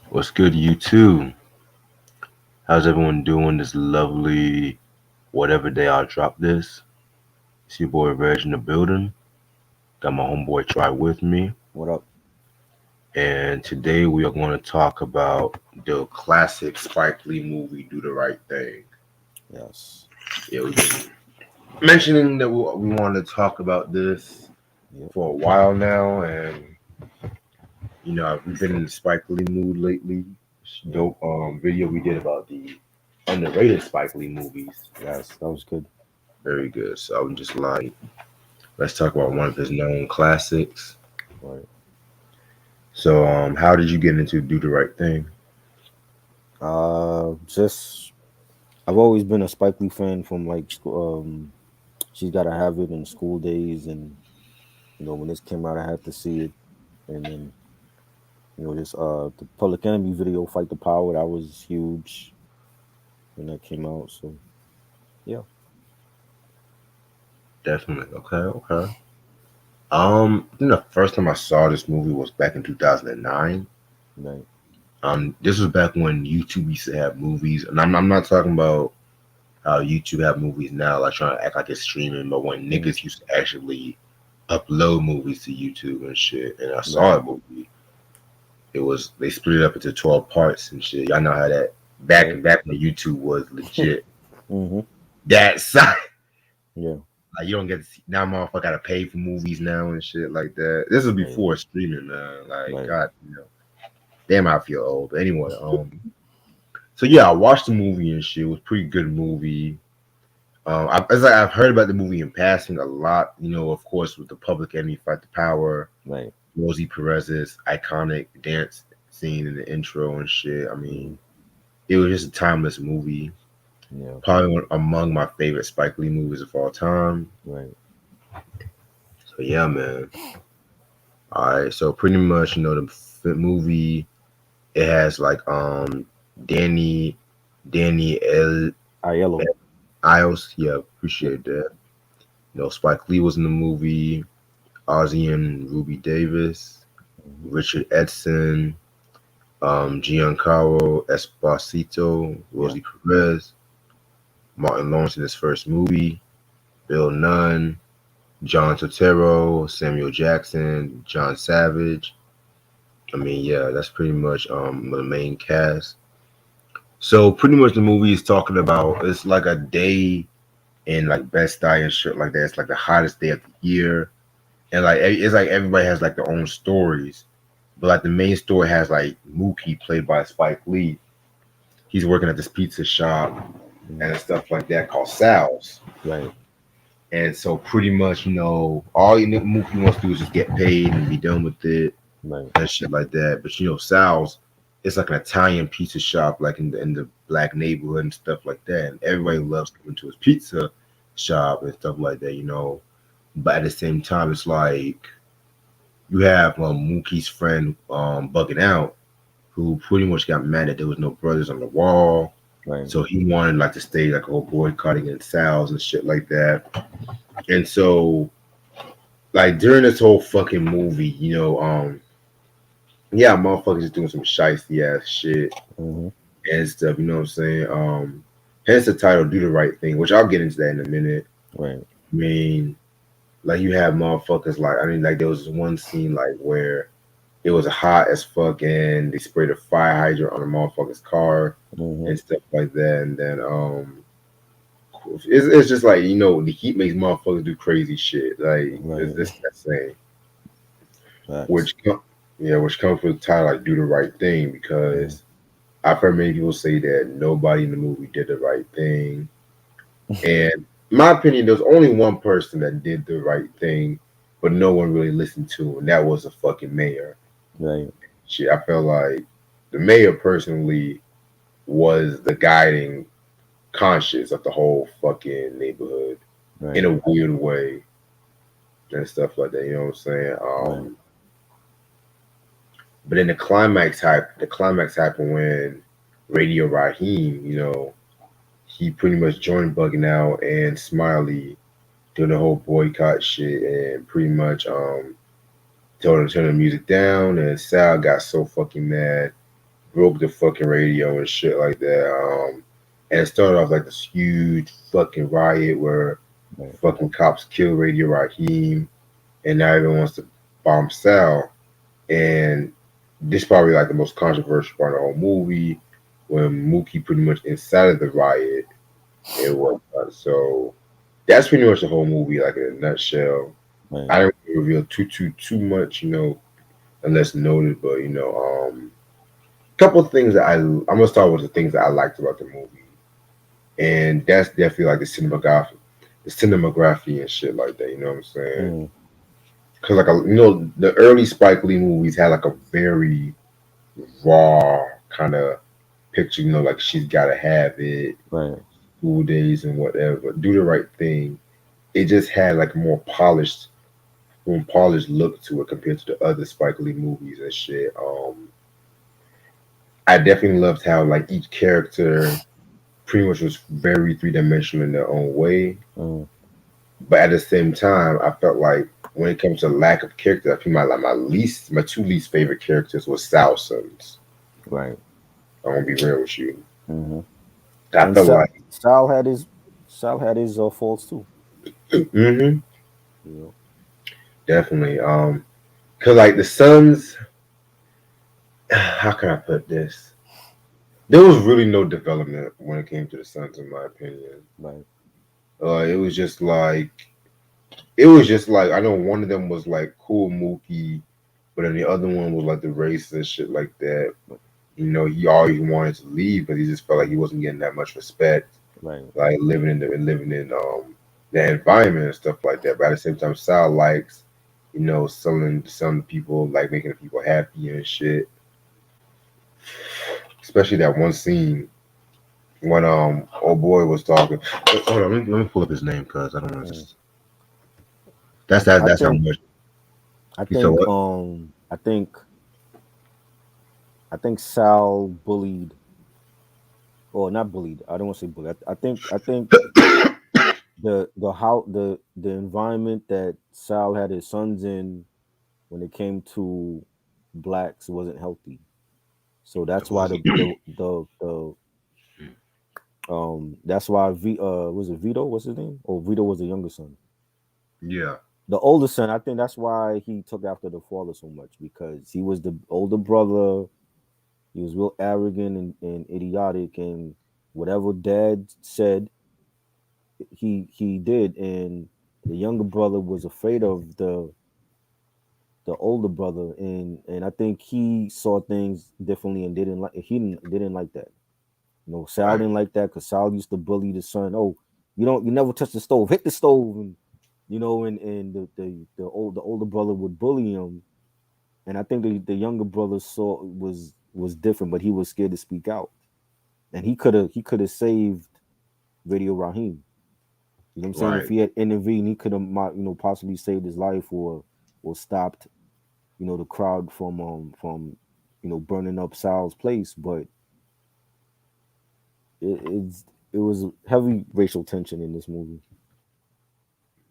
What's good, you too? How's everyone doing this lovely whatever day I drop this? It's your boy Reg in the building. Got my homeboy Try with me. What up? And today we are going to talk about the classic Spike Lee movie, Do the Right Thing. Yes. Yeah, we've been mentioning that we wanted to talk about this Yep. for a while now. And, we've been in the Spike Lee mood lately. Yep. Dope video we did about the underrated Spike Lee movies. Yes. That was good. Very good. So I'm just like, let's talk about one of his known classics. Right. So, how did you get into Do the Right Thing? Just I've always been a Spike Lee fan from like She's Gotta Have It in school days, and when this came out, I had to see it, and then this the Public Enemy video, Fight the Power, that was huge when that came out. So yeah. Definitely. Okay, okay. I think the first time I saw this movie was back in 2009. Right. This was back when YouTube used to have movies, and I'm not talking about how YouTube have movies now, like trying to act like it's streaming, but when Mm, niggas used to actually upload movies to YouTube and shit, and I saw right. a movie, it was they split it up into 12 parts and shit. Y'all know how that Right. back when YouTube was legit. Mm-hmm. That side. Yeah. Like you don't get to see now, motherfucker gotta pay for movies now and shit like that. This was Right. before streaming, man. Like Right. God, damn, I feel old. But anyway, so yeah, I watched the movie and shit. It was a pretty good movie. It's like I've heard about the movie in passing a lot. Of course, with the Public Enemy, Fight the Power, Right. Rosie Perez's iconic dance scene in the intro and shit. I Mm-hmm. mean, it was just a timeless movie. Yeah. Probably among my favorite Spike Lee movies of all time. Right. So yeah, man. All right, so pretty much, the movie it has like Danny Danny L Aiello. Ios. Yeah, appreciate that. Spike Lee was in the movie. Ozzy and Ruby Davis, Mm-hmm. Richard Edson, Giancarlo Esposito, Yeah. Rosie Perez, Martin Lawrence in his first movie, Bill Nunn, John Turturro, Samuel Jackson, John Savage. I mean, yeah, that's pretty much the main cast. So pretty much the movie is talking about it's like a day in like Best Buy and shit like that. It's like the hottest day of the year, and like it's like everybody has like their own stories, but like the main story has like Mookie played by Spike Lee. He's working at this pizza shop Mm-hmm. and stuff like that called Sal's. Right. And so pretty much, all Mookie wants to do is just get paid and be done with it Right. and shit like that. But Sal's, it's like an Italian pizza shop, like in the black neighborhood and stuff like that. And everybody Mm-hmm. loves coming to his pizza shop and stuff like that. But at the same time, it's like you have Mookie's friend bugging out, who pretty much got mad that there was no brothers on the wall. Right. So he wanted like to stay like a whole boycotting against Sal's and shit like that. And so like during this whole fucking movie, yeah, motherfuckers just doing some shiesty ass shit Mm-hmm. and stuff, you know what I'm saying? Hence the title Do the Right Thing, which I'll get into that in a minute. Right. I mean, like you have motherfuckers like there was one scene like where it was hot as fuck and they sprayed a fire hydrant on a motherfucker's car Mm-hmm. and stuff like that. And then it's just like, the heat makes motherfuckers do crazy shit. Like it's Right. this that saying. Facts. Which comes with the title like Do the Right Thing Mm. because I've heard many people say that nobody in the movie did the right thing. And in my opinion, there's only one person that did the right thing, but no one really listened to him, and that was the fucking mayor. Right. Shit, I felt like the mayor personally was the guiding conscience of the whole fucking neighborhood in Right. a weird way and stuff like that. You know what I'm saying? Right. But then the climax happened when Radio Raheem, he pretty much joined Bugging Out and Smiley doing the whole boycott shit and pretty much told him to turn the music down and Sal got so fucking mad broke the fucking radio and shit like that. And it started off like this huge fucking riot where Right. fucking cops killed Radio Raheem, and now everyone wants to bomb Sal. And this is probably like the most controversial part of the whole movie when Mookie pretty much incited the riot and whatnot. So that's pretty much the whole movie, like in a nutshell. Right. I don't reveal too much, unless noted. But couple of things that I'm gonna start with the things that I liked about the movie, and that's definitely like the cinematography and shit like that. You know what I'm saying? Mm, Because the early Spike Lee movies had like a very raw kind of picture. Like she's gotta have it, right. school days and whatever. Do the right thing. It just had like a more polished look to it compared to the other Spike Lee movies and shit. I definitely loved how like each character pretty much was very three dimensional in their own way. Mm, But at the same time, I felt like when it comes to lack of character, I feel my two least favorite characters was Salson's. right. I'm gonna be real with you. Hmm. I And felt like, Sal had his faults too. hmm You know. definitely. Cause like the Suns, how can I put this? There was really no development when it came to the Suns, in my opinion. Right. It was just like I know one of them was like cool Mookie, but then the other one was like the racist shit like that. He always wanted to leave because he just felt like he wasn't getting that much respect, Right. like living in that environment and stuff like that. But at the same time, Sal likes, selling some people, like making the people happy and shit. Especially that one scene when old boy was talking. Hold on, let me pull up his name because I don't want to. Mm. That's I that's how think much. I You said think what? I think Sal bullied, or not bullied. I don't want to say bullied. I think the environment that Sal had his sons in when it came to blacks wasn't healthy. So that's why that's why was it Vito? What's his name? Oh, Vito was the younger son. Yeah, The older son, I think that's why he took after the father so much, because he was the older brother. He was real arrogant and idiotic, and whatever dad said, he did. And the younger brother was afraid of the older brother, and I think he saw things differently and didn't like that. Sal right, didn't like that because Sal used to bully the son. Oh, you never touch the stove, hit the stove, and and the older brother would bully him. And I think the younger brother saw was different, but he was scared to speak out. And he could have saved Radio Raheem. You know what I'm saying? If right, he had intervened, he could have possibly saved his life, or stopped the crowd from burning up Sal's place. But it was heavy racial tension in this movie.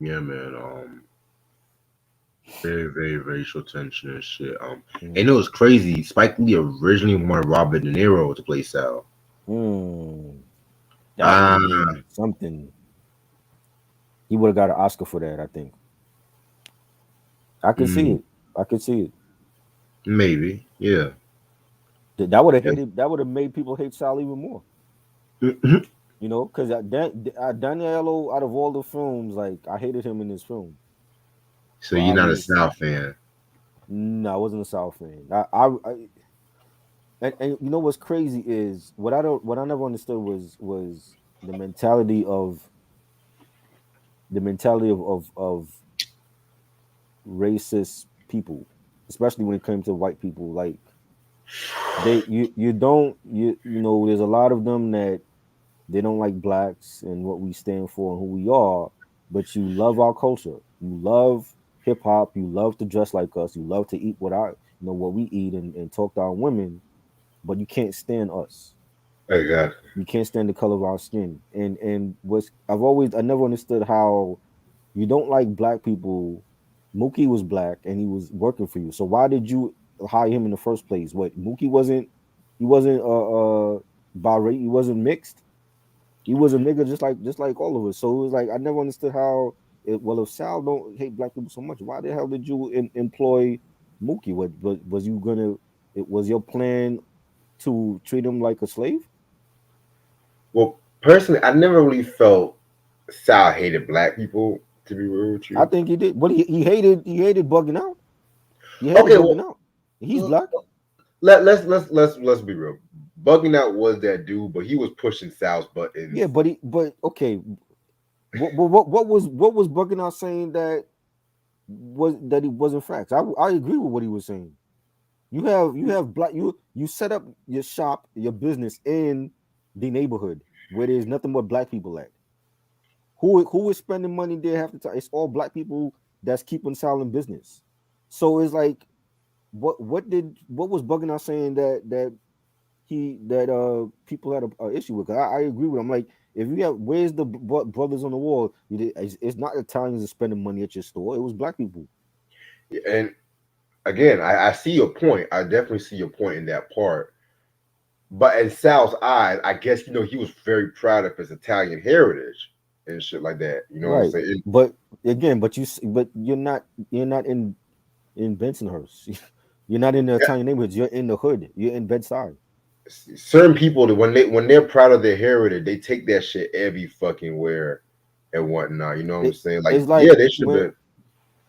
yeah, man. Very, very racial tension and shit. Mm. And it was crazy. Spike Lee originally wanted Robert De Niro to play Sal. Mm. That would Ah, have been something. He would have got an Oscar for that. I think. I could see mm, it. I could see it. maybe, yeah. That would have hated. That would have made people hate Sal even more. Mhm. Because Daniello, out of all the films, like I hated him in this film So for you're not a obvious. Sal fan, No, I wasn't a Sal fan. And what's crazy is what I never understood was the mentality of of racist people, especially when it comes to white people. Like you don't there's a lot of them that they don't like blacks and what we stand for and who we are, but you love our culture. You love hip hop. You love to dress like us. You love to eat what we eat, and talk to our women, but you can't stand us. exactly. You can't stand the color of our skin. And what's I never understood how you don't like black people. Mookie was black and he was working for you. So why did you hire him in the first place? What, Mookie wasn't? He wasn't biracial. He wasn't mixed. He was a nigga just like all of us. So it was like I never understood how. Well, if Sal don't hate black people so much, why the hell did you employ Mookie? What was you gonna? It was your plan to treat him like a slave? Well, personally, I never really felt Sal hated black people. To be real with I you. think he did, but he hated bugging out. He hated Okay, bugging well, out. He's black. let's be real. Bugging out was that dude, but he was pushing Sal's Yeah, buttons. but okay. What was bugging out saying that he wasn't facts? I agree with what he was saying. You have black you set up your shop, your business in the neighborhood where there's nothing but black people at. Who is spending money there half the time? It's all black people that's keeping silent business. So it's like what was bugging out saying that people had a issue with? 'Cause I agree with him. Like if you have where's the brothers on the wall? It's not Italians that spending money at your store. It was black people. And again, I see your point. I definitely see your point in that part. But in Sal's eyes, I guess he was very proud of his Italian heritage and shit like that. You know what I'm Right. saying? But again, but you're not in Bensonhurst. You're not in the Italian neighborhoods. You're in the hood. You're in Bed-Stuy. Certain people that when they're proud of their heritage, they take that shit every fucking where and whatnot. You know what I'm It, saying? Like, it's yeah, like they should have when been.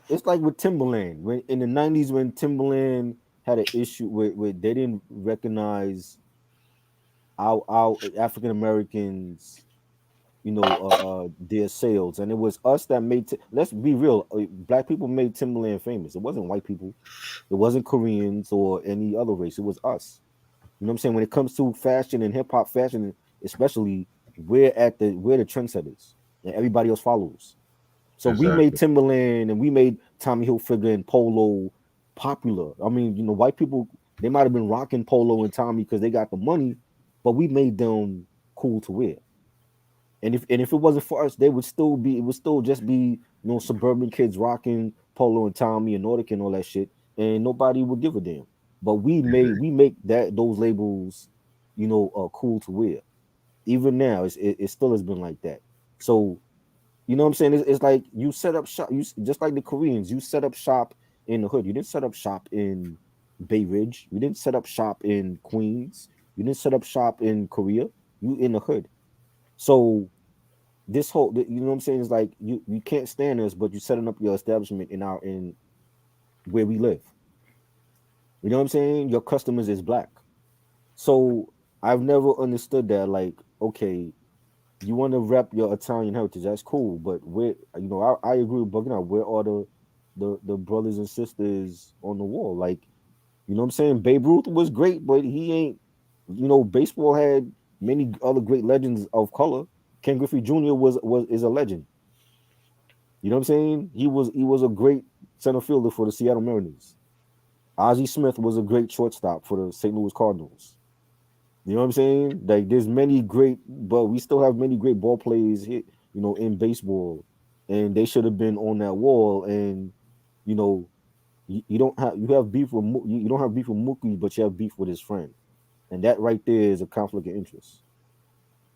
it's like with Timberland when in the '90s when Timberland had an issue with they didn't recognize our African Americans, their sales, and it was us that made. Let's be real, black people made Timberland famous. It wasn't white people. It wasn't Koreans or any other race. It was us. You know what I'm saying? When it comes to fashion and hip hop fashion, especially, we're the trendsetters, and everybody else follows. So we made Exactly. Timberland and we made Tommy Hilfiger and Polo popular. I mean, white people they might have been rocking Polo and Tommy because they got the money, but we made them cool to wear. And if it wasn't for us, it would still just be suburban kids rocking Polo and Tommy and Nordic and all that shit, and nobody would give a damn. But we make those labels, cool to wear. Even now, it still has been like that. So you know what I'm saying? It's like you set up shop. Just like the Koreans, you set up shop in the hood. You didn't set up shop in Bay Ridge. You didn't set up shop in Queens. You didn't set up shop in Korea. You in the hood. So you know what I'm saying? Is like you can't stand us, but you're setting up your establishment in where we live. You know what I'm saying? Your customers is black. So I've never understood that. Like, okay, you want to rep your Italian heritage, that's cool. But I agree with Bugging Out. Where are the brothers and sisters on the wall? Like, you know what I'm saying? Babe Ruth was great, but he ain't. Baseball had many other great legends of color. Ken Griffey Jr. is a legend. You know what I'm saying? He was a great center fielder for the Seattle Mariners. Ozzie Smith was a great shortstop for the St. Louis Cardinals. You know what I'm saying? Like there's many great, but we still have many great ball players here, in baseball, and they should have been on that wall. And you know, you have beef with you don't have beef with Mookie, but you have beef with his friend, and that right there is a conflict of interest.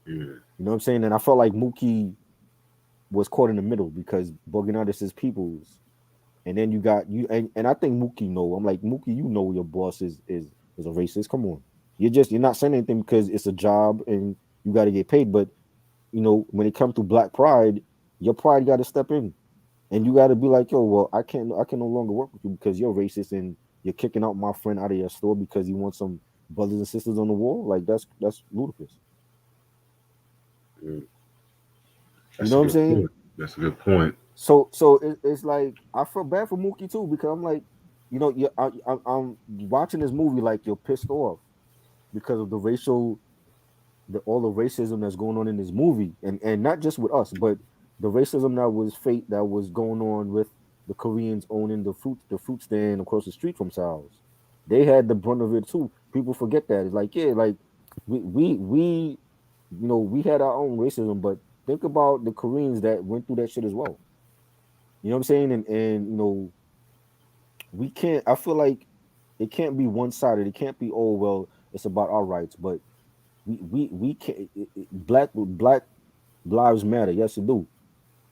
Mm, You know what I'm saying? And I felt like Mookie was caught in the middle because Boganatis is people's, and then you got and I think Mookie know. I'm like Mookie, your boss is a racist. Come on, you're not saying anything because it's a job and you got to get paid. But when it comes to black pride, your pride got to step in, and you got to be like, yo, well, I can no longer work with you because you're racist and you're kicking out my friend out of your store because you want some brothers and sisters on the wall. Like that's ludicrous. mm. You That's know a what I'm good saying? point. That's a good point. So it's like I feel bad for Mookie too because I'm like, I'm watching this movie like you're pissed off because of all the racism that's going on in this movie, and not just with us, but the racism that was going on with the Koreans owning the fruit stand across the street from Sal's. They had the brunt of it too. People forget that. It's like like we we had our own racism, but think about the Koreans that went through that shit as well. You know what I'm saying? And we can't. I feel like it can't be one sided. It can't be, oh well. it's about our rights. But we can't. Black lives matter. Yes, it do.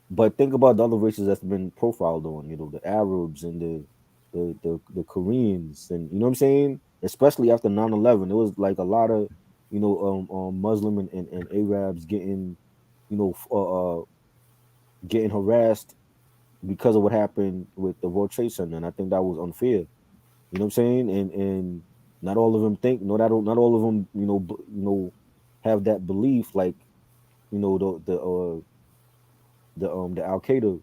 But think about the other races that's been profiled on. You know, the Arabs and the Koreans, and you know what I'm saying. Especially after 9/11, it was like a lot of Muslim and Arabs getting getting harassed because of what happened with the World Trade Center, and I think that was unfair. You know what I'm saying? And not all of them think no, that not all of them have that belief like the Al Qaeda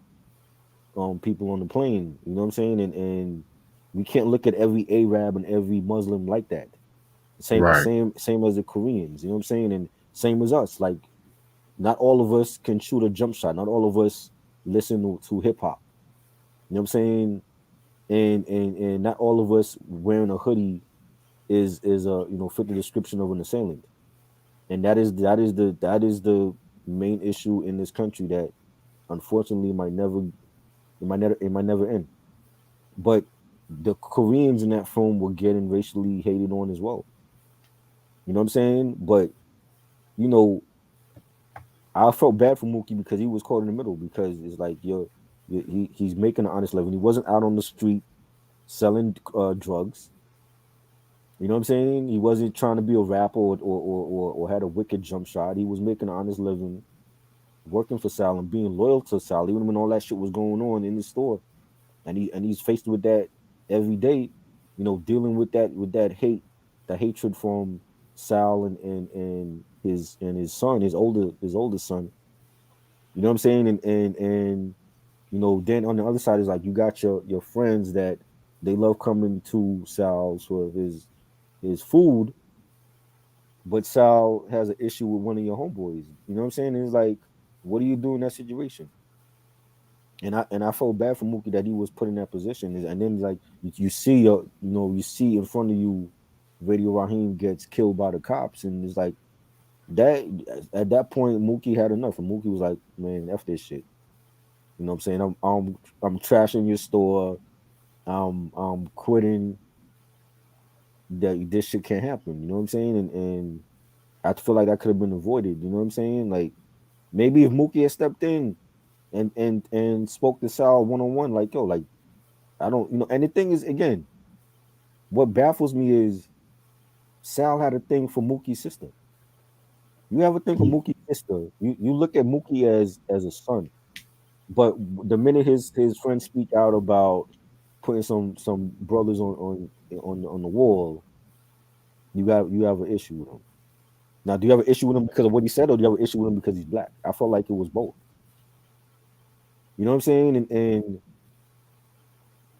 people on the plane. You know what I'm saying? And we can't look at every Arab and every Muslim like that. Same Right. same same as the Koreans. You know what I'm saying? And same as us. Like not all of us can shoot a jump shot. Not all of us listen to hip hop. You know what I'm saying? And not all of us wearing a hoodie is a fit the description of an assailant. And that is the main issue in this country that unfortunately might never end. But the Koreans in that film were getting racially hated on as well. You know what I'm saying? But you know, I felt bad for Mookie because he was caught in the middle because it's like he's making an honest living. He wasn't out on the street selling drugs. You know what I'm saying? He wasn't trying to be a rapper or had a wicked jump shot. He was making an honest living, working for Sal and being loyal to Sal, even when all that shit was going on in the store. And he's faced with that every day, dealing with that hate, the hatred from Sal and his son, his older son. You know what I'm saying? And then on the other side is like you got your friends that they love coming to Sal's for his food, but Sal has an issue with one of your homeboys. You know what I'm saying? And it's like, what do you do in that situation? And I felt bad for Mookie that he was put in that position. And then like you see you see in front of you, Radio Raheem gets killed by the cops, and it's like that at that point Mookie had enough, and Mookie was like, man, F this shit. You know what I'm saying? I'm trashing your store. I'm quitting. That this shit can't happen. You know what I'm saying? And I feel like that could have been avoided. You know what I'm saying? Like maybe if Mookie had stepped in and spoke to Sal 1-on-1, like yo, like I don't, and the thing is, again, what baffles me is Sal had a thing for Mookie's sister. You have a thing for Mookie's sister. You look at Mookie as a son, but the minute his friends speak out about putting some brothers on the wall, you have an issue with him. Now, do you have an issue with him because of what he said, or do you have an issue with him because he's black? I felt like it was both. You know what I'm saying? And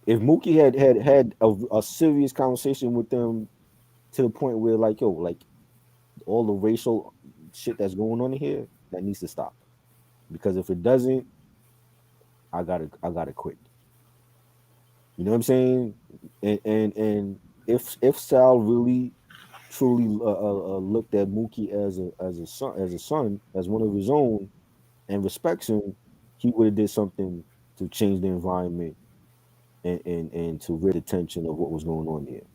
if Mookie had a serious conversation with them to the point where like yo, like all the racial shit that's going on in here, that needs to stop. Because if it doesn't, I gotta quit. You know what I'm saying? And if Sal really truly looked at Mookie as a son, as one of his own, and respects him, he would have did something to change the environment and to rid attention of what was going on there.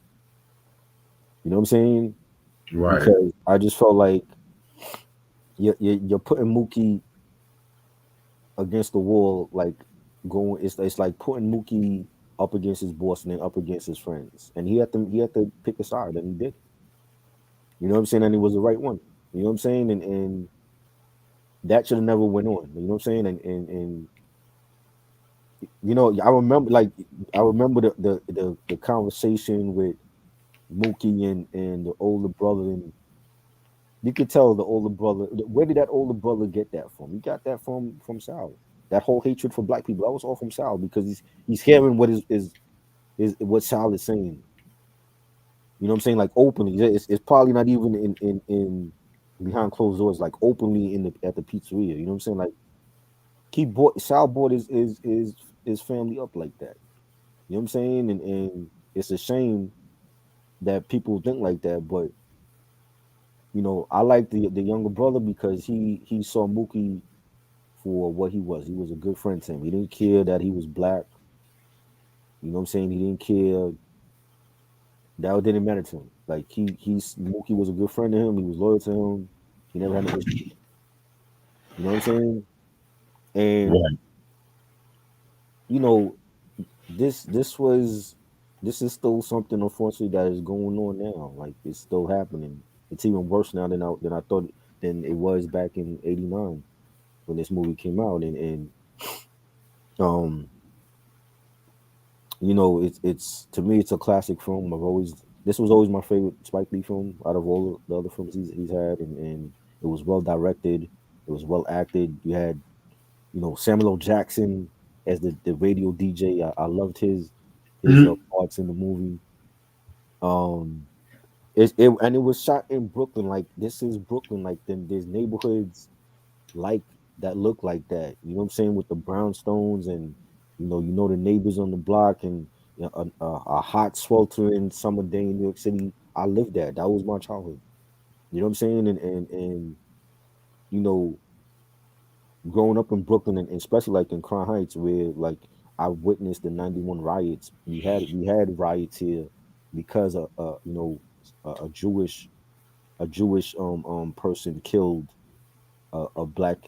You know what I'm saying? Right. Because I just felt like you're putting Mookie against the wall, like going. It's like putting Mookie up against his boss and then up against his friends, and he had to pick a side, and he did. You know what I'm saying? And he was the right one. You know what I'm saying? And that should have never went on. You know what I'm saying? And I remember the conversation with Mookie and the older brother, and you could tell the older brother. Where did that older brother get that from? He got that from Sal. That whole hatred for black people, that was all from Sal because he's hearing what is what Sal is saying. You know what I'm saying? Like openly. It's probably not even in behind closed doors, like openly at the pizzeria. You know what I'm saying? Like Sal brought his family up like that. You know what I'm saying? And it's a shame that people think like that, but I like the younger brother because he saw Mookie for what he was. He was a good friend to him. He didn't care that he was black. You know what I'm saying? He didn't care. That didn't matter to him. Like he's Mookie was a good friend to him. He was loyal to him. He never had no issue. You know what I'm saying? And Right. you know, this is still something unfortunately that is going on now. Like it's still happening. It's even worse now than I thought than it was back in '89 when this movie came out. And um, it's to me it's a classic film. I've always This was always my favorite Spike Lee film out of all the other films he's had, and it was well directed. It was well acted. You had Samuel L. Jackson as the radio DJ. I loved his Mhm. parts in the movie. Um, and it was shot in Brooklyn. Like this is Brooklyn. Like then there's neighborhoods like that look like that. You know what I'm saying, with the brownstones and the neighbors on the block, and a hot sweltering summer day in New York City. I lived that. That was my childhood. You know what I'm saying, and you know growing up in Brooklyn, and especially like in Crown Heights, where like I witnessed the '91 riots. We had riots here because a Jewish person killed a black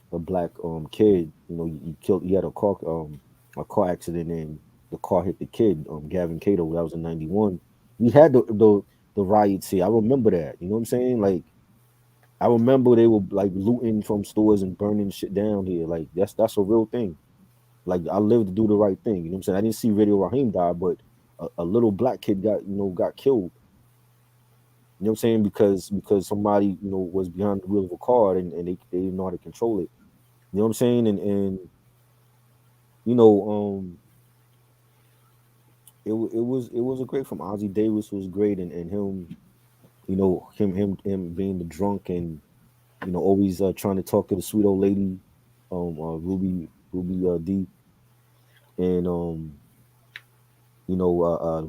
kid. He had a car accident, and the car hit the kid, Gavin Cato. That was in '91. We had the riots here. I remember that. You know what I'm saying? Like I remember they were like looting from stores and burning shit down here. Like that's a real thing. Like I lived to do the right thing. You know what I'm saying? I didn't see Radio Raheem die, but a little black kid got killed. You know what I'm saying? Because somebody was behind the wheel of a car, and they didn't know how to control it. You know what I'm saying? And you know, it was a great film. Ozzie Davis was great, and him, him being the drunk, and always trying to talk to the sweet old lady, Ruby D, and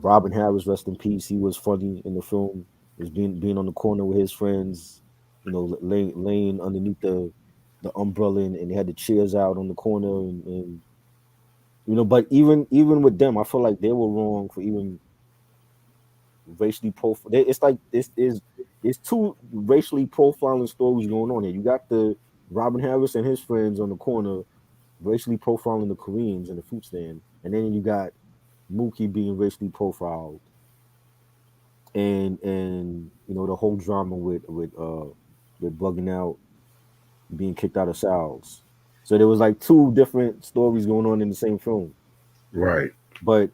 Robin Harris, rest in peace. He was funny in the film. Was being on the corner with his friends, laying underneath the umbrella, and they had the chairs out on the corner, and but even with them, I feel like they were wrong for even racially profile. It's like this is it's two racially profiling stories going on here. You got the Robin Harris and his friends on the corner racially profiling the Koreans in the food stand, and then you got Mookie being racially profiled, and the whole drama with bugging out, being kicked out of Sal's. So there was like two different stories going on in the same film. Right. But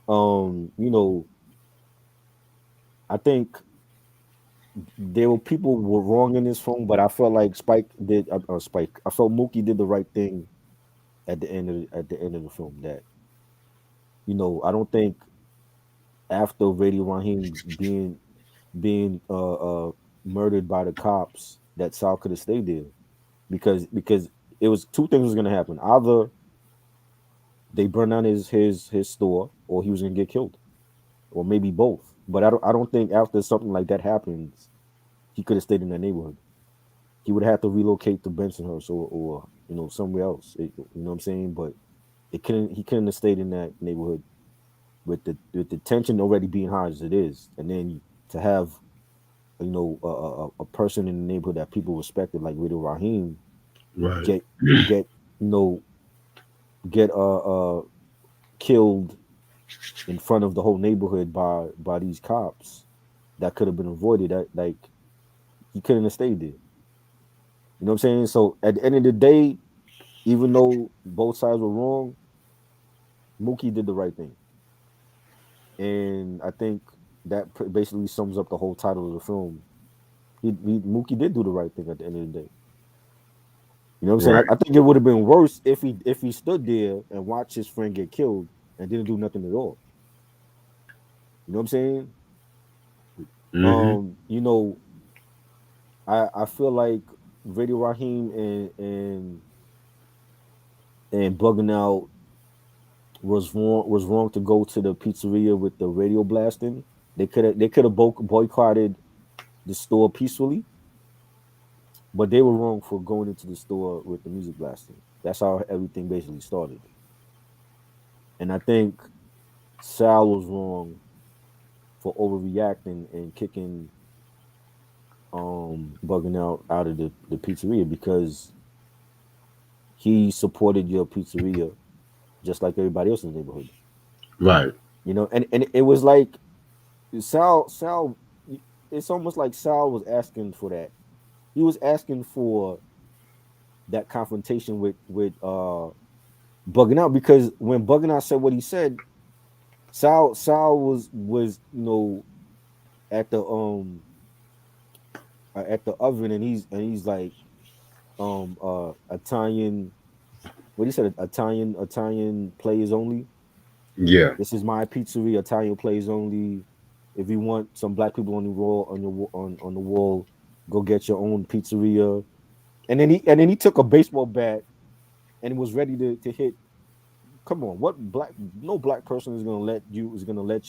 I think there were people were wrong in this film, but I felt like Spike. I felt Mookie did the right thing at the end of the film. That I don't think after Radio Raheem being murdered by the cops that Sal could have stayed there, because it was two things was gonna happen. Either they burn down his store, or he was gonna get killed, or maybe both. But I don't think after something like that happens, he could have stayed in that neighborhood. He would have to relocate to Bensonhurst, or somewhere else. You know what I'm saying? But he couldn't have stayed in that neighborhood with the tension already being high as it is, and then to have a person in the neighborhood that people respected like Widow Raheem Right. get get you know get killed in front of the whole neighborhood by these cops that could have been avoided. That like he couldn't have stayed there. You know what I'm saying? So at the end of the day, even though both sides were wrong, Mookie did the right thing, and I think that basically sums up the whole title of the film. Mookie did do the right thing at the end of the day. You know what I'm saying? I, Right. I think it would have been worse if he stood there and watched his friend get killed and didn't do nothing at all. You know what I'm saying? Hmm. You know, I feel like Radio Raheem and bugging out was wrong to go to the pizzeria with the radio blasting. They could have boycotted the store peacefully, but they were wrong for going into the store with the music blasting. That's how everything basically started. And I think Sal was wrong for overreacting and kicking bugging out of the pizzeria because he supported your pizzeria just like everybody else in the neighborhood. Right. You know, and it was like Sal it's almost like Sal was asking for that. He was asking for that confrontation with bugging out because when bugging out said what he said, Sal was at the at the oven and he's like Italian, what he said, Italian players only. Yeah. This is my pizzeria, Italian players only. If you want some black people on the wall on the wall, go get your own pizzeria. And then he took a baseball bat and was ready to hit. Come on, what black no black person is gonna let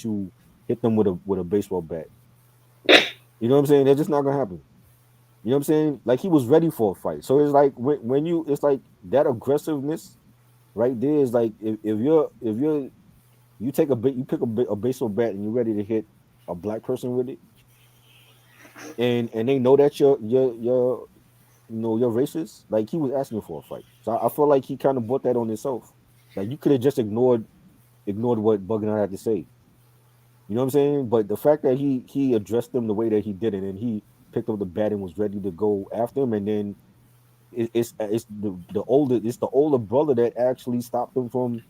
you hit them with a baseball bat. You know what I'm saying? That's just not gonna happen. You know what I'm saying? Like he was ready for a fight. So it's like when you it's like that aggressiveness right there is like if you take you pick a baseball bat and you're ready to hit a black person with it, and they know that you're you're racist. Like he was asking for a fight, so I feel like he kind of brought that on himself. Like you could have just ignored what Bugner had to say. You know what I'm saying? But the fact that he addressed them the way that he did it, and he picked up the bat and was ready to go after him, and then it's the older brother that actually stopped him from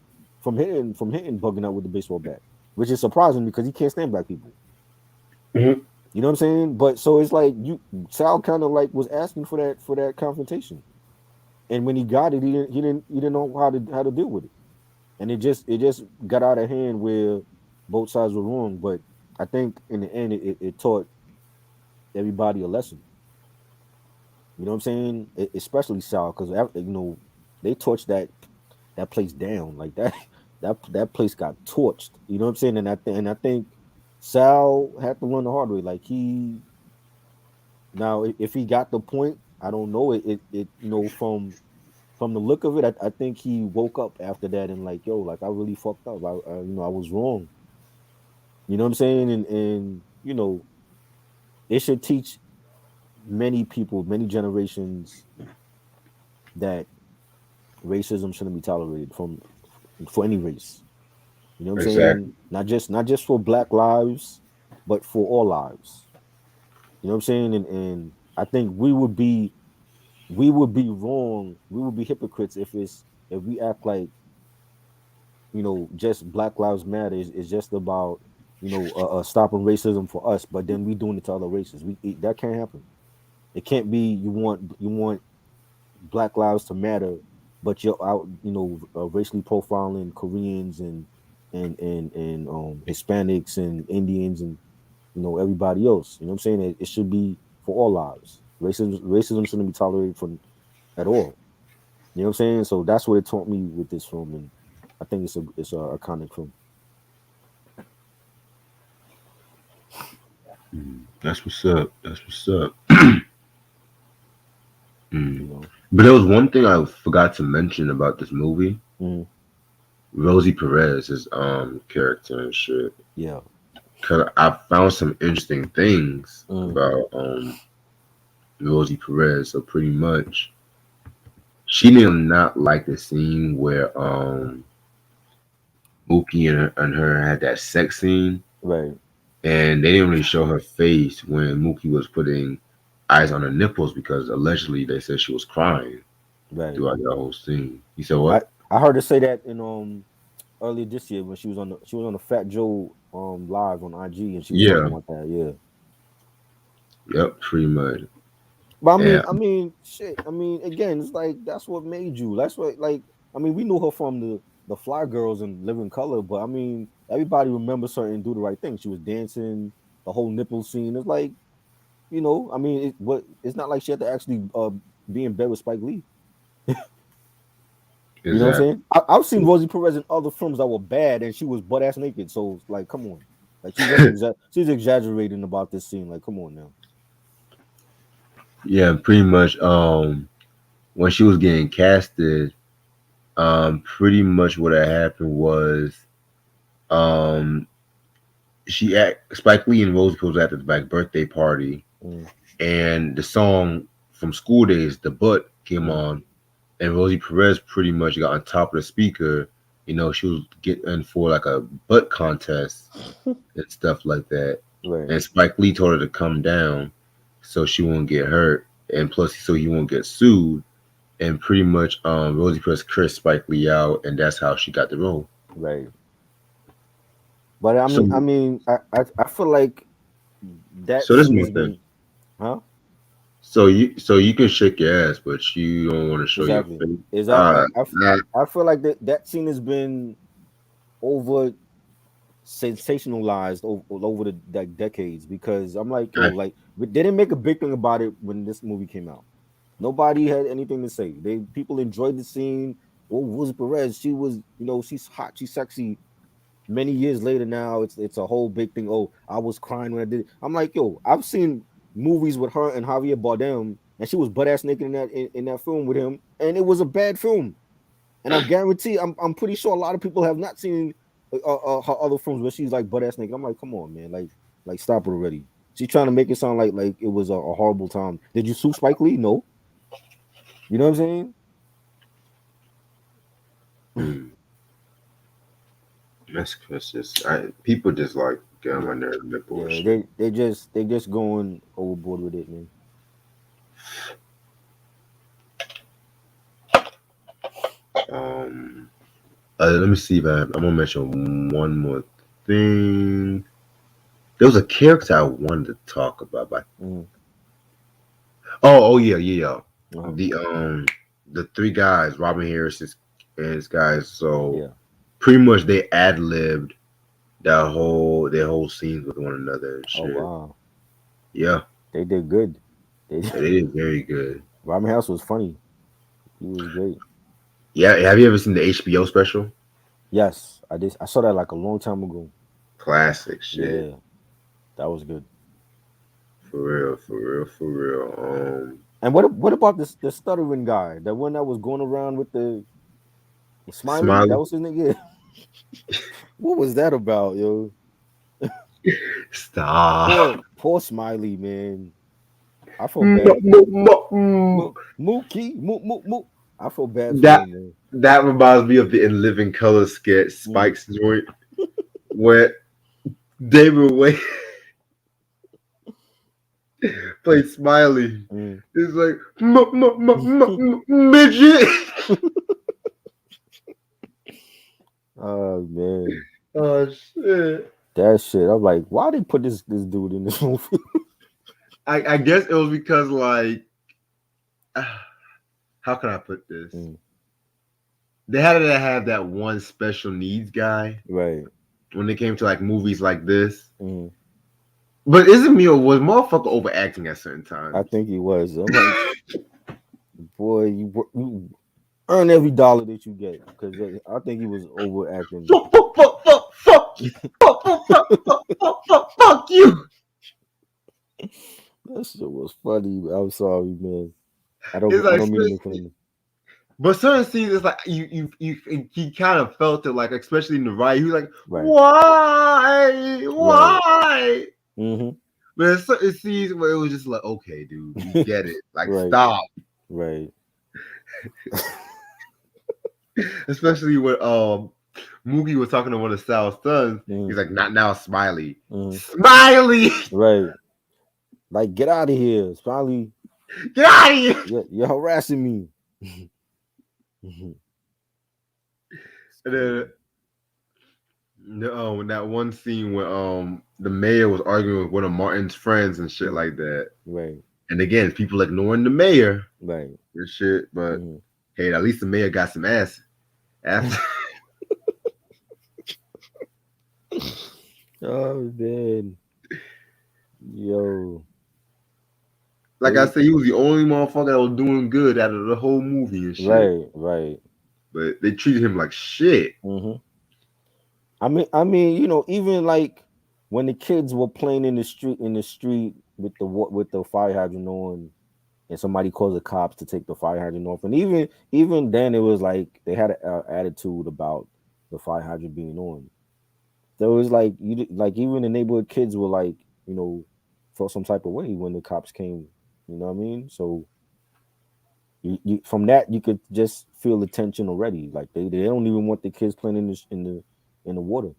hitting bugging out with the baseball bat, which is surprising because he can't stand black people. Mhm. You know what I'm saying? But so it's like Sal kind of like was asking for that confrontation, and when he got it, he didn't know how to deal with it, and it just got out of hand where both sides were wrong. But I think in the end, it taught everybody a lesson. You know what I'm saying? Especially Sal, because they torched that place down like that. That place got torched. You know what I'm saying? And I think Sal had to learn the hard way. Like if he got the point, I don't know. From the look of it, I think he woke up after that and like, yo, like I really fucked up. I was wrong. You know what I'm saying? And it should teach many people, many generations that racism shouldn't be tolerated for any race. You know what I'm saying? Exactly. Not just for black lives, but for all lives. You know what I'm saying? And I think we would be wrong. We would be hypocrites if we act like just Black Lives Matter is just about stopping racism for us, but then we doing it to other races. That can't happen. It can't be you want Black lives to matter, but you're out racially profiling Koreans and Hispanics and Indians and everybody else. You know what I'm saying? It should be for all lives. Racism shouldn't be tolerated for at all. You know what I'm saying? So that's what it taught me with this film, and I think it's a iconic film. That's what's up. That's what's up. You Mm. know. But there was one thing I forgot to mention about this movie. Mm, Rosie Perez, his character and shit. yeah. Cause I found some interesting things Mm, about Rosie Perez. So pretty much, she did not like the scene where Mookie and her had that sex scene, right. and they didn't really show her face when Mookie was putting eyes on her nipples because allegedly they said she was crying Right. throughout the whole scene. You said I what? I heard her say that in earlier this year when she was on the Fat Joe live on IG and she was talking Yeah. about that. Yeah. Yep. Pretty much. But And shit. Again, it's like that's what made you. That's what like. We knew her from the Fly Girls and Living Color, but everybody remembers her and Do the Right Thing. She was dancing, the whole nipple scene. It's like it's not like she had to actually be in bed with Spike Lee. You know what I'm exactly. saying? I've seen Rosie Perez in other films that were bad, and she was butt ass naked. So like, come on, like she's exaggerating about this scene. Like, come on now. Yeah. Pretty much. When she was getting casted, pretty much what had happened was, um, Spike Lee and Rosie Perez at his like birthday party, Mm, and the song from School Days, "The Butt," came mm, on, and Rosie Perez pretty much got on top of the speaker. You know, she was getting for like a butt contest and stuff like that. right, And Spike Lee told her to come down so she won't get hurt, and plus so he won't get sued. And pretty much, Rosie Perez cursed Spike Lee out, and that's how she got the role. right. But I So, mean, I feel like that so this is scene my has thing. been, huh? So you can shake your ass, but you don't want to show your Exactly. face. Is that Uh, nah, I feel like that scene has been over sensationalized over the decades because I'm like, yo, I, like they didn't make a big thing about it when this movie came out. Nobody had anything to say. People enjoyed the scene. Oh, Rosie Perez, she was, she's hot, she's sexy. Many years later now, it's a whole big thing. Oh, I was crying when I did it. I'm like, yo, I've seen movies with her and Javier Bardem, and she was butt ass naked in that film with him, and it was a bad film. And I guarantee, I'm pretty sure a lot of people have not seen her other films where she's like butt ass naked. I'm like, come on, man, like stop it already. She's trying to make it sound like it was a horrible time. Did you sue Spike Lee? No, you know what I'm saying? mm, that's just people just like get on my nerves with that Yeah, bullshit. they just going overboard with it, man. Um, Let me see if I'm gonna mention one more thing. There was a character I wanted to talk about, but Mm, oh yeah, yeah, yeah. uh-huh. The three guys, Robin Harris and his guys. So Yeah. pretty much they ad libbed their whole scenes with one another and Oh shit. wow, Yeah, they did good. They yeah, they did very good. Robin House was funny. He was great. Yeah, have you ever seen the HBO special? Yes, I did. I saw that like a long time ago. Classic shit. Yeah, that was good. For real, for real, for real. And what about this the stuttering guy? The one that was going around with the Smiley? That Smiley. was his name. Yeah. What was that about, yo? Stop. Poor Smiley, man. I feel Mo- bad. mo- mo- mm. Mookie, moo. I feel bad for That him, man. that reminds me of the In Living Color sketch Mm, Spike's joint where David Wayne played Smiley. mm. It's like midget. Oh man, Oh shit. that shit. I'm like, why they put this dude in this movie? I guess it was because like how can I put this? Mm, They had to have that one special needs guy right. when it came to like movies like this. Mm. But isn't me or was motherfucker overacting at certain I times? think he was. I'm like, boy, you earn every dollar that you get because I think he was overacting. Fuck you. Fuck you. That shit was funny. I'm sorry, man. I don't It's I like, don't mean to make fun of him. but certain scenes, it's like he kind of felt it, like especially in the right. He was like, Right. why, Right. why? Mm-hmm. But there's certain scenes where it was just like, okay, dude, we get it. Like, Right. stop. Right. Especially when Mookie was talking to one of Sal's sons. Mm-hmm. He's like, not now, Smiley. Mm-hmm. Smiley, Right. Like, get out of here. Smiley, get out of here. you're harassing me. Mhm. And then no, in that one scene where the mayor was arguing with one of Martin's friends and shit like that. Right. And again, people ignoring the mayor Right. and shit. But Mhm. hey, at least the mayor got some ass. After, Oh man. Yo. like I said, he was the only motherfucker that was doing good out of the whole movie and shit. Right. Right. But they treated him like shit. Mm-hmm. I mean, even like when the kids were playing in the street with the fire hydrant on, and somebody calls the cops to take the fire hydrant off, and even then it was like they had an attitude about the fire hydrant being on. So it was like like even the neighborhood kids were like, you know, felt some type of way when the cops came. You know what I mean? So you from that you could just feel the tension already. Like they don't even want the kids playing in the water.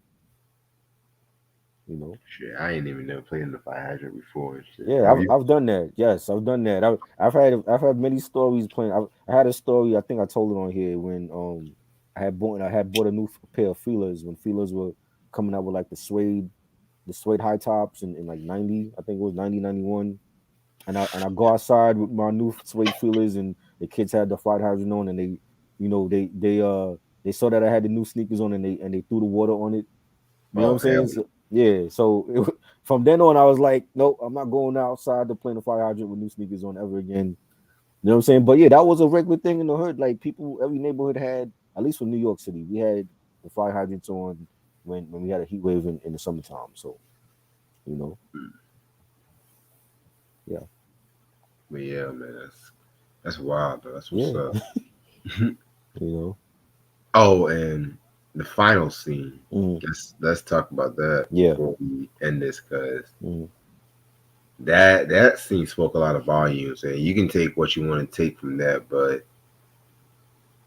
You know? Shit, I ain't even never played in the fire hydrant before and shit. Yeah, Have you? I've done that. Yes, I've done that. I've had many stories playing. I had a story. I think I told it on here when I had bought a new pair of feelers when feelers were coming out with like the suede high tops in like 90. I think it was 90 91. And I go outside with my new suede feelers and the kids had the fire hydrant on and they, you know, they saw that I had the new sneakers on and they threw the water on it. You know what Oh I'm hell, saying? So, yeah. So from then on, I was like, nope, I'm not going outside to play in the fire hydrant with new sneakers on ever again. You know what I'm saying? But yeah, that was a regular thing in the hood. Like people, every neighborhood had, at least for New York City, we had the fire hydrants on when we had a heat wave in the summertime. So you know, yeah, but yeah, man, that's wild though. That's what's yeah, up. you know, Oh, and the final scene. mm, Let's talk about that yeah, before we end this, cause mm, that scene spoke a lot of volumes, and you can take what you want to take from that, but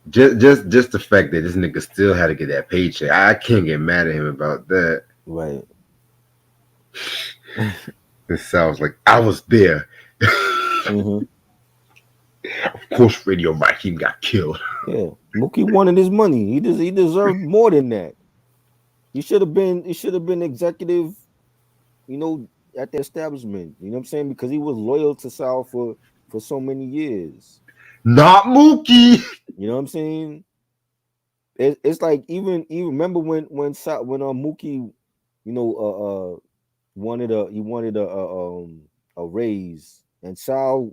just the fact that this nigga still had to get that paycheck, I can't get mad at him about that. right, This sounds like I was there. hmm, Of course, Radio Raheem got killed. yeah. Mookie wanted his money. He deserved more than that. He should have been executive, you know, at the establishment. You know what I'm saying? Because he was loyal to Sal for so many years. Not Mookie. You know what I'm saying? It's like even remember when Mookie, you know, wanted a raise, and Sal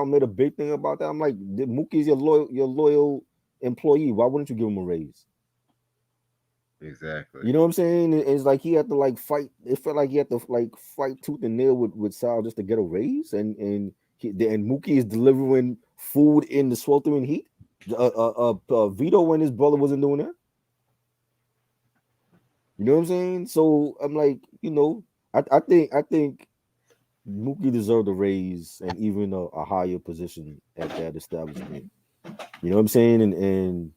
made a big thing about that. I'm like, Mookie's your loyal employee. Why wouldn't you give him a raise? Exactly. You know what I'm saying? It's like he had to like fight. It felt like he had to like fight tooth and nail with Sal just to get a raise, and Mookie is delivering food in the sweltering heat. Vito and his brother wasn't doing that. You know what I'm saying? So I'm like, you know, I think Mookie deserved a raise and even a higher position at that establishment. You know what I'm saying? And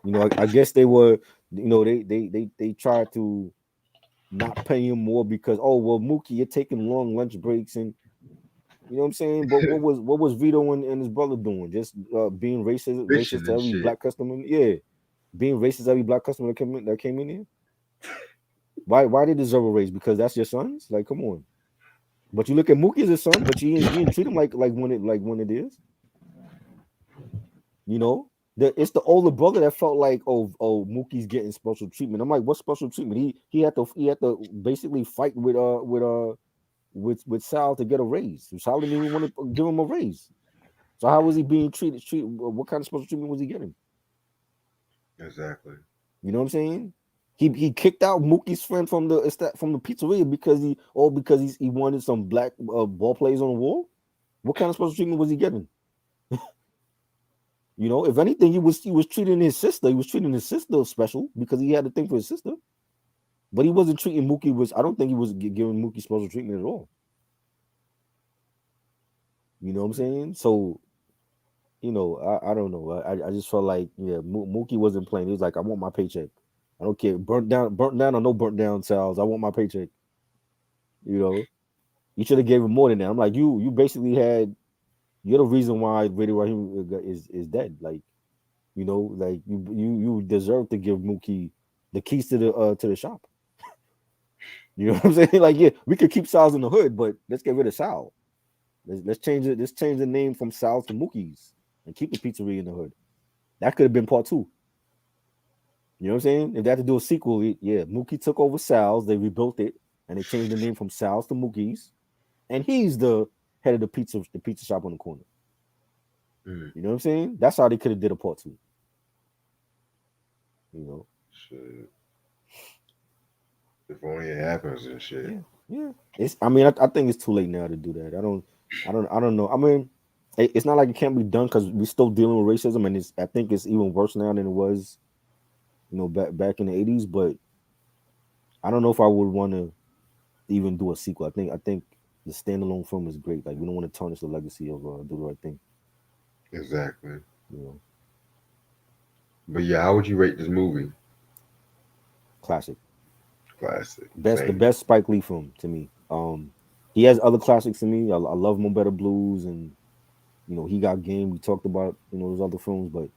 you know, I guess they were, you know, they tried to not pay him more because oh well, Mookie, you're taking long lunch breaks and you know what I'm saying. But what was Vito and his brother doing? Just being Fishing racist to and every shit. black customer. Yeah, being racist to every black customer that came in here. Why they deserve a raise? Because that's your sons? Like, come on. But you look at Mookie as a son, but you didn't treat him like when it is. You know, it's the older brother that felt like Mookie's getting special treatment. I'm like, what special treatment? He had to basically fight with Sal to get a raise. Sal didn't even want to give him a raise. So how was he being treated? What kind of special treatment was he getting? Exactly. You know what I'm saying? He kicked out Mookie's friend from the pizzeria because he wanted some black ball players on the wall. What kind of special treatment was he getting? You know, if anything, he was treating his sister. He was treating his sister special because he had a thing for his sister. But he wasn't treating Mookie. I don't think he was giving Mookie special treatment at all. You know what I'm saying? So you know, I don't know. I just felt like yeah, Mookie wasn't playing. He was like, I want my paycheck. I don't care, burnt down or no burnt down sales. I want my paycheck. You know, you should have gave him more than that. I'm like, you basically had you're the reason why Radio Raheem is dead. Like, you know, like you deserve to give Mookie the keys to the shop. You know what I'm saying? Like, yeah, we could keep Sal's in the hood, but let's get rid of Sal. Let's change it. Let's change the name from Sal's to Mookie's and keep the pizzeria in the hood. That could have been part two. You know what I'm saying? If they had to do a sequel, yeah, Mookie took over Sal's, they rebuilt it, and they changed the name from Sal's to Mookie's, and he's the head of the pizza shop on the corner. Mm, You know what I'm saying? That's how they could have did a part two. You know? shit. If only it happens and shit. Yeah, yeah. It's. I mean, I think it's too late now to do that. I don't know. I mean, it's not like it can't be done because we're still dealing with racism, and I think it's even worse now than it was, you know, back in the '80s. But I don't know if I would want to even do a sequel. I think the standalone film is great. Like we don't want to tarnish the legacy of Do the Right Thing. Exactly. You know, But yeah, how would you rate this movie? classic. Classic. The Same. best Spike Lee film to me. He has other classics to me. I love Mo Better Blues, and He Got Game. We talked about those other films, but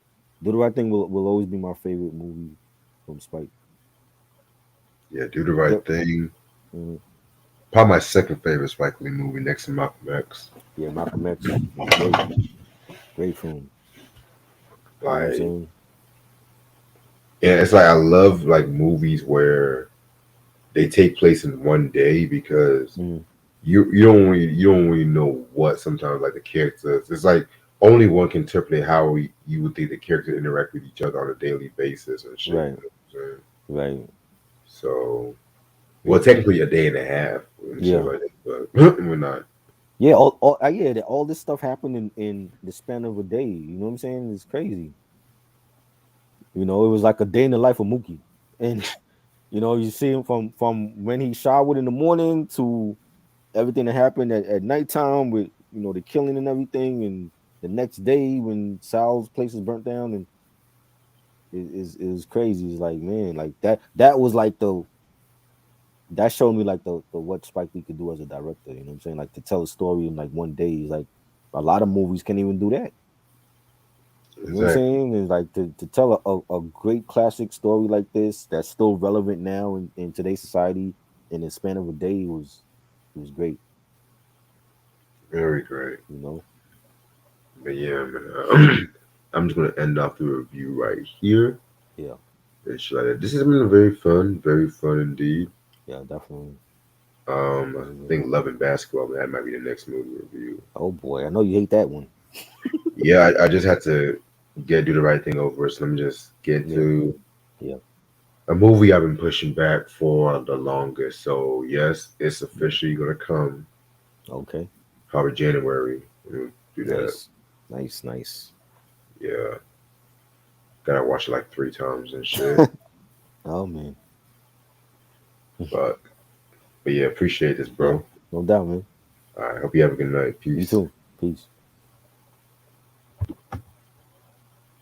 Do the Right Thing will always be my favorite movie from Spike. Yeah, Do the Right Yep. Thing. Mhm. Probably my second favorite Spike Lee movie next to Malcolm X. Yeah, Malcolm X was great. Great film. You know what I'm Like, saying? yeah, it's like I love like movies where they take place in one day because Hmm. you don't really know what sometimes like the characters. It's like only one can interpret how you would think the characters interact with each other on a daily basis and shit. You Right. know what I'm saying? Right. So, well, Yeah. technically a day and a half and shit Yeah. like that, but we're not. Yeah. All this stuff happened in the span of a day. You know what I'm saying? It's crazy. It was like a day in the life of Mookie, and you see him from when he showered in the morning to everything that happened at nighttime with the killing and everything, and the next day when Sal's place was burnt down, and it was crazy. It's like, man, like that was like that showed me like the what Spike Lee could do as a director. You know what I'm saying? Like to tell a story in like one day is like a lot of movies can't even do that. You know what I'm Exactly. saying? It's like to tell a great classic story like this that's still relevant now in today's society in the span of a day was great. Very great. You know? But yeah, man. I'm just gonna end off the review right here. Yeah, And shit like that. This has been very fun indeed. yeah, definitely. I Mhm. think Love and Basketball, man, that might be the next movie review. Oh boy, I know you hate that one. Yeah, I just had to do the right thing over. So let me just get Yeah, to yeah, a movie I've been pushing back for the longest. So yes, it's yeah. officially gonna come. Okay, Probably January. We'll do that. nice, nice, nice. Yeah, gotta watch it like 3 times and shit. Oh man, But but yeah, appreciate this, yeah, bro. no doubt, man. I hope you have a good night. You Peace. too. Peace.